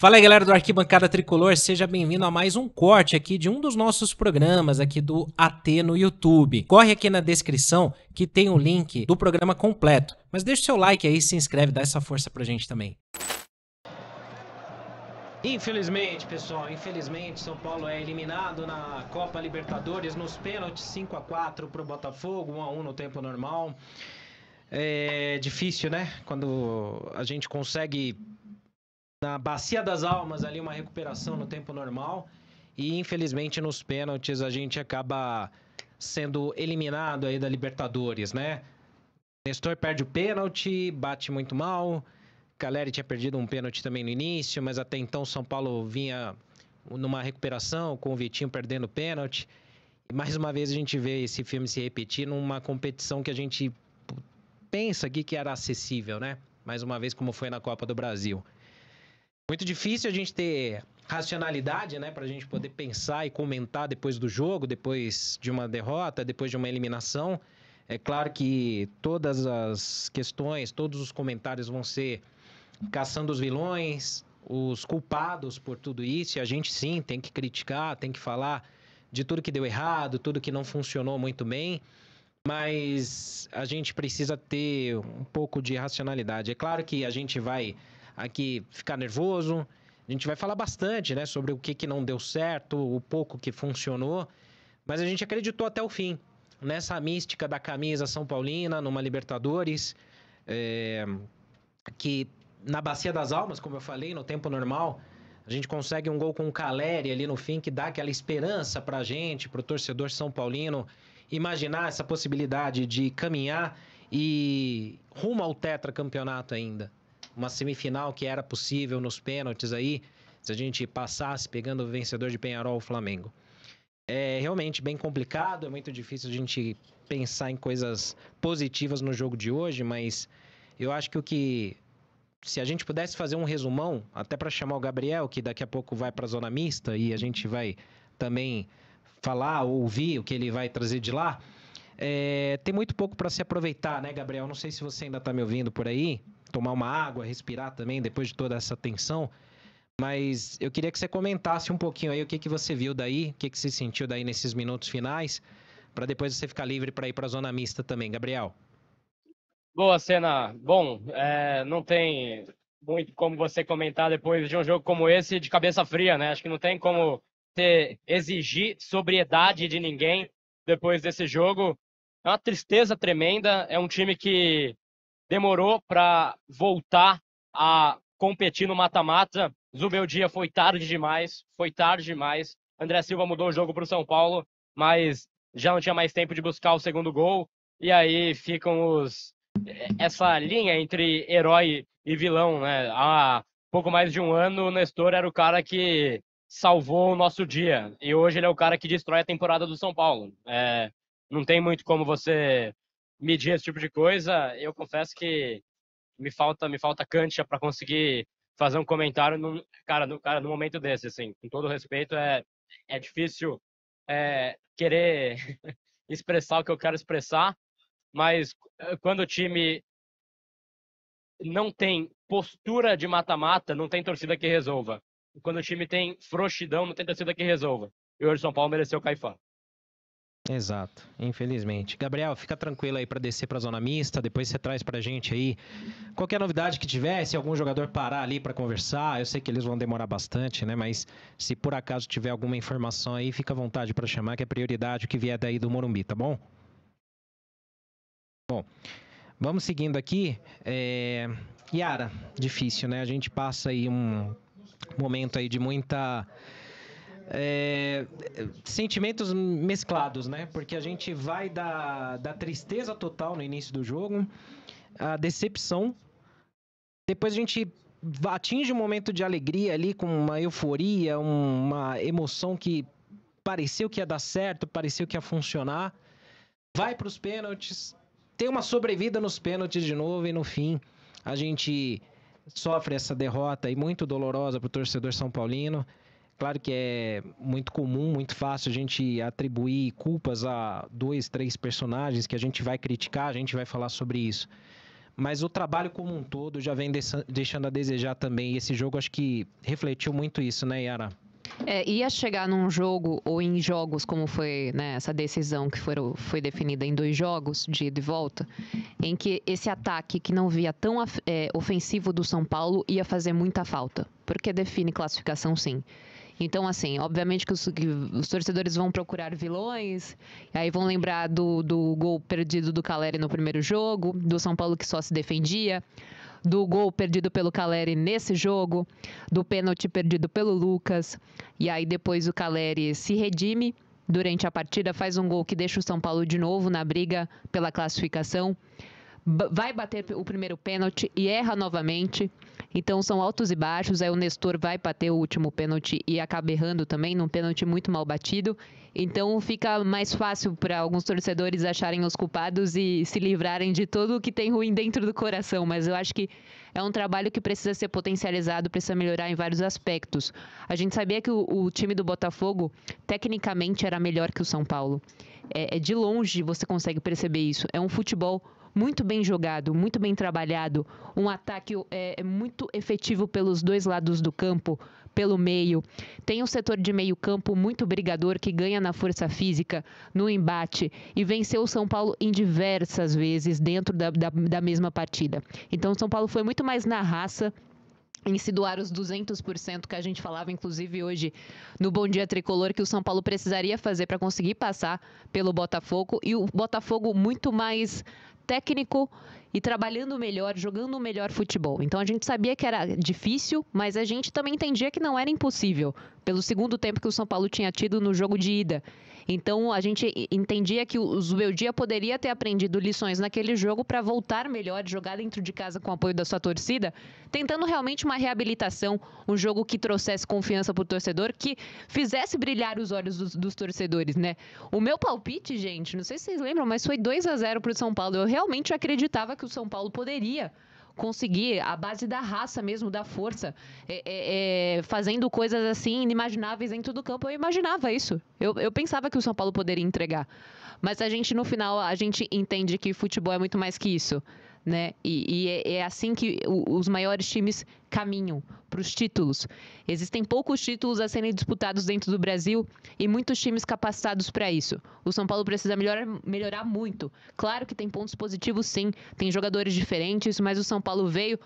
Fala aí, galera do Arquibancada Tricolor, seja bem-vindo a mais um corte aqui de um dos nossos programas aqui do AT no YouTube. Corre aqui na descrição que tem o link do programa completo, mas deixa o seu like aí, se inscreve, dá essa força pra gente também. Infelizmente, pessoal, São Paulo é eliminado na Copa Libertadores nos pênaltis, 5-4 pro Botafogo, 1-1 no tempo normal. É difícil, né? Quando a gente consegue na Bacia das Almas ali uma recuperação no tempo normal e infelizmente nos pênaltis a gente acaba sendo eliminado aí da Libertadores, né? Nestor perde o pênalti, bate muito mal. Caleri tinha perdido um pênalti também no início, mas até então São Paulo vinha numa recuperação com o Vitinho perdendo o pênalti. E mais uma vez a gente vê esse filme se repetir numa competição que a gente pensa aqui que era acessível, né? Mais uma vez como foi na Copa do Brasil. Muito difícil a gente ter racionalidade, né, pra gente poder pensar e comentar depois do jogo, depois de uma derrota, depois de uma eliminação. É claro que todas as questões, todos os comentários vão ser caçando os vilões, os culpados por tudo isso, e a gente sim tem que criticar, tem que falar de tudo que deu errado, tudo que não funcionou muito bem, mas a gente precisa ter um pouco de racionalidade. É claro que a gente vai aqui ficar nervoso, a gente vai falar bastante, né, sobre o que não deu certo, o pouco que funcionou, mas a gente acreditou até o fim nessa mística da camisa São Paulina, numa Libertadores, que na Bacia das Almas, como eu falei, no tempo normal, a gente consegue um gol com o Caleri ali no fim, que dá aquela esperança pra gente, pro torcedor São Paulino, imaginar essa possibilidade de caminhar e rumo ao tetracampeonato ainda. Uma semifinal que era possível nos pênaltis aí, se a gente passasse pegando o vencedor de Peñarol, o Flamengo. É realmente bem complicado, é muito difícil a gente pensar em coisas positivas no jogo de hoje, mas eu acho que se a gente pudesse fazer um resumão, até para chamar o Gabriel, que daqui a pouco vai para a zona mista e a gente vai também falar ou ouvir o que ele vai trazer de lá, tem muito pouco para se aproveitar, né, Gabriel? Não sei se você ainda está me ouvindo por aí, tomar uma água, respirar também depois de toda essa tensão, mas eu queria que você comentasse um pouquinho aí o que você viu daí, o que você sentiu daí nesses minutos finais, para depois você ficar livre para ir para a zona mista também, Gabriel. Boa, Cena. Bom, não tem muito como você comentar depois de um jogo como esse de cabeça fria, né? Acho que não tem como exigir sobriedade de ninguém depois desse jogo. É uma tristeza tremenda. É um time que demorou para voltar a competir no mata-mata. Zubeldia foi tarde demais, foi tarde demais. André Silva mudou o jogo para o São Paulo, mas já não tinha mais tempo de buscar o segundo gol. E aí ficam essa linha entre herói e vilão, né? Há pouco mais de um ano, o Nestor era o cara que salvou o nosso dia. E hoje ele é o cara que destrói a temporada do São Paulo. Não tem muito como você medir esse tipo de coisa. Eu confesso que me falta cancha para conseguir fazer um comentário no momento desse, assim. Com todo respeito, é difícil querer expressar o que eu quero expressar, mas quando o time não tem postura de mata-mata, não tem torcida que resolva. Quando o time tem frouxidão, não tem torcida que resolva. E hoje o São Paulo mereceu o Caifá. Exato, infelizmente. Gabriel, fica tranquilo aí para descer para a zona mista, depois você traz pra gente aí qualquer novidade que tiver, se algum jogador parar ali para conversar, eu sei que eles vão demorar bastante, né, mas se por acaso tiver alguma informação aí, fica à vontade para chamar, que é prioridade o que vier daí do Morumbi, tá bom? Bom, vamos seguindo aqui. Yara, difícil, né? A gente passa aí um momento aí de muita sentimentos mesclados, né? Porque a gente vai da tristeza total no início do jogo, a decepção, depois a gente atinge um momento de alegria ali, com uma euforia, uma emoção que pareceu que ia dar certo, pareceu que ia funcionar, vai para os pênaltis, tem uma sobrevida nos pênaltis de novo e no fim a gente sofre essa derrota aí muito dolorosa para o torcedor são paulino. Claro que é muito comum, muito fácil a gente atribuir culpas a 2, 3 personagens que a gente vai criticar, a gente vai falar sobre isso. mas o trabalho como um todo já vem deixando a desejar também. E esse jogo acho que refletiu muito isso, né, Yara? Ia chegar num jogo ou em jogos, como foi, né, essa decisão que foi definida em 2 jogos de ida e volta, em que esse ataque que não via tão ofensivo do São Paulo ia fazer muita falta, porque define classificação sim. Então, assim, obviamente que os torcedores vão procurar vilões, aí vão lembrar do gol perdido do Calleri no primeiro jogo, do São Paulo que só se defendia, do gol perdido pelo Calleri nesse jogo, do pênalti perdido pelo Lucas, e aí depois o Calleri se redime durante a partida, faz um gol que deixa o São Paulo de novo na briga pela classificação, vai bater o primeiro pênalti e erra novamente. Então são altos e baixos, aí o Nestor vai bater o último pênalti e acaba errando também, num pênalti muito mal batido. Então fica mais fácil para alguns torcedores acharem os culpados e se livrarem de tudo o que tem ruim dentro do coração. Mas eu acho que é um trabalho que precisa ser potencializado, precisa melhorar em vários aspectos. A gente sabia que o time do Botafogo, tecnicamente, era melhor que o São Paulo. De longe você consegue perceber isso. É um futebol muito bem jogado, muito bem trabalhado, um ataque muito efetivo pelos 2 lados do campo, pelo meio. Tem um setor de meio campo muito brigador que ganha na força física, no embate e venceu o São Paulo em diversas vezes dentro da mesma partida. Então o São Paulo foi muito mais na raça, em se doar os 200% que a gente falava, inclusive hoje no Bom Dia Tricolor, que o São Paulo precisaria fazer para conseguir passar pelo Botafogo, e o Botafogo muito mais técnico e trabalhando melhor, jogando o melhor futebol. Então a gente sabia que era difícil, mas a gente também entendia que não era impossível, pelo segundo tempo que o São Paulo tinha tido no jogo de ida. Então a gente entendia que o Zubeldia poderia ter aprendido lições naquele jogo para voltar melhor, jogar dentro de casa com o apoio da sua torcida, tentando realmente uma reabilitação, um jogo que trouxesse confiança para o torcedor, que fizesse brilhar os olhos dos torcedores, né? O meu palpite, gente, não sei se vocês lembram, mas foi 2-0 para o São Paulo. Eu realmente acreditava que o São Paulo poderia conseguir, a base da raça mesmo, da força, fazendo coisas assim inimagináveis dentro do campo. Eu imaginava isso. Eu pensava que o São Paulo poderia entregar. Mas a gente, no final, a gente entende que futebol é muito mais que isso, né? E é assim que os maiores times caminham para os títulos. Existem poucos títulos a serem disputados dentro do Brasil e muitos times capacitados para isso. O São Paulo precisa melhorar muito. Claro que tem pontos positivos, sim. Tem jogadores diferentes, mas o São Paulo veio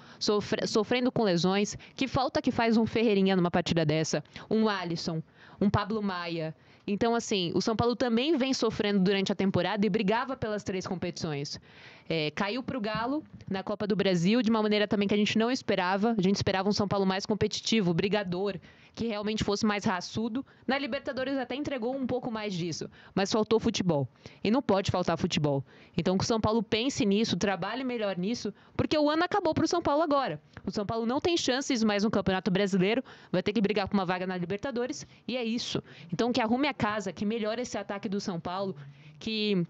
sofrendo com lesões. Que falta que faz um Ferreirinha numa partida dessa? Um Alisson, um Pablo Maia. Então, assim, o São Paulo também vem sofrendo durante a temporada e brigava pelas 3 competições. Caiu para o Galo na Copa do Brasil de uma maneira também que a gente não esperava. A gente esperava um São Paulo mais competitivo, brigador, que realmente fosse mais raçudo. Na Libertadores até entregou um pouco mais disso, mas faltou futebol. E não pode faltar futebol. Então que o São Paulo pense nisso, trabalhe melhor nisso, porque o ano acabou para o São Paulo agora. O São Paulo não tem chances mais no Campeonato Brasileiro, vai ter que brigar por uma vaga na Libertadores, e é isso. Então que arrume a casa, que melhore esse ataque do São Paulo, que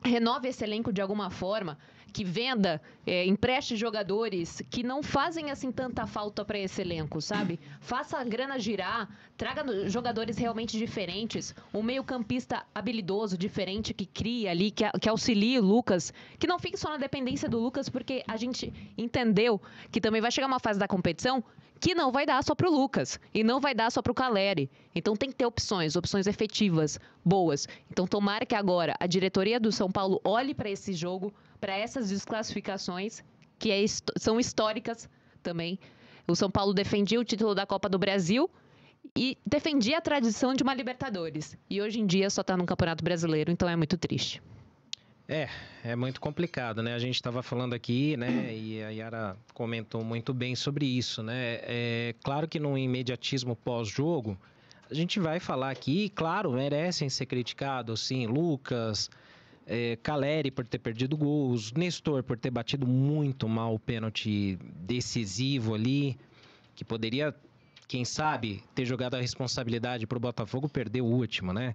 renove esse elenco de alguma forma, que venda, empreste jogadores que não fazem assim tanta falta para esse elenco, sabe? Faça a grana girar, traga jogadores realmente diferentes, um meio-campista habilidoso, diferente, que cria ali, que auxilie o Lucas, que não fique só na dependência do Lucas, porque a gente entendeu que também vai chegar uma fase da competição que não vai dar só para o Lucas e não vai dar só para o Calleri. Então tem que ter opções efetivas, boas. Então tomara que agora a diretoria do São Paulo olhe para esse jogo, para essas desclassificações, que são históricas também. O São Paulo defendia o título da Copa do Brasil e defendia a tradição de uma Libertadores. E hoje em dia só está no Campeonato Brasileiro, então é muito triste. É muito complicado, né? A gente estava falando aqui, né? E a Yara comentou muito bem sobre isso, né? É claro que no imediatismo pós-jogo, a gente vai falar aqui, claro, merecem ser criticados, sim, Lucas, Calleri por ter perdido gols, Nestor por ter batido muito mal o pênalti decisivo ali, que poderia, quem sabe, ter jogado a responsabilidade para o Botafogo perder o último, né?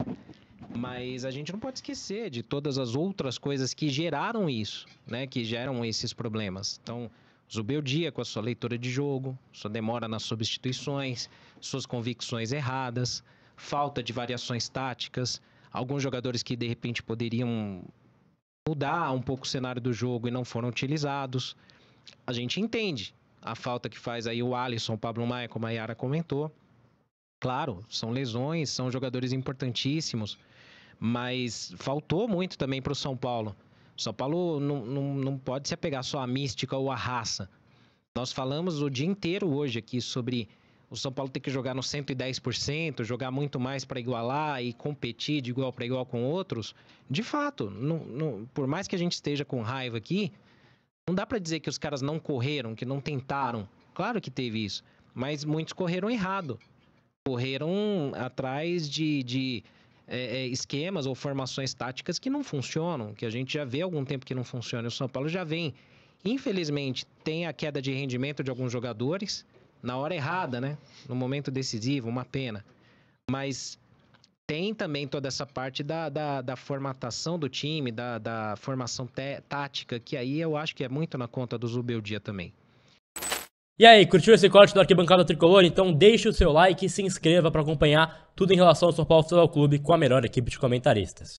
Mas a gente não pode esquecer de todas as outras coisas que geraram isso, né? Que geram esses problemas. Então, Zubeldia com a sua leitura de jogo, sua demora nas substituições, suas convicções erradas, falta de variações táticas, alguns jogadores que de repente poderiam mudar um pouco o cenário do jogo e não foram utilizados. A gente entende a falta que faz aí o Alisson, o Pablo Maia, como a Yara comentou. Claro, são lesões, são jogadores importantíssimos, mas faltou muito também para o São Paulo. O São Paulo não pode se apegar só à mística ou à raça. Nós falamos o dia inteiro hoje aqui sobre o São Paulo ter que jogar no 110%, jogar muito mais para igualar e competir de igual para igual com outros. De fato, por mais que a gente esteja com raiva aqui, não dá para dizer que os caras não correram, que não tentaram. Claro que teve isso, mas muitos correram errado. Correram atrás de esquemas ou formações táticas que não funcionam, que a gente já vê há algum tempo que não funciona. O São Paulo já vem, infelizmente, tem a queda de rendimento de alguns jogadores na hora errada, né? No momento decisivo, uma pena. Mas tem também toda essa parte da formatação do time, da formação tática, que aí eu acho que é muito na conta do Zubeldia também. E aí, curtiu esse corte do Arquibancada Tricolor? Então deixe o seu like e se inscreva para acompanhar tudo em relação ao São Paulo Futebol Clube com a melhor equipe de comentaristas.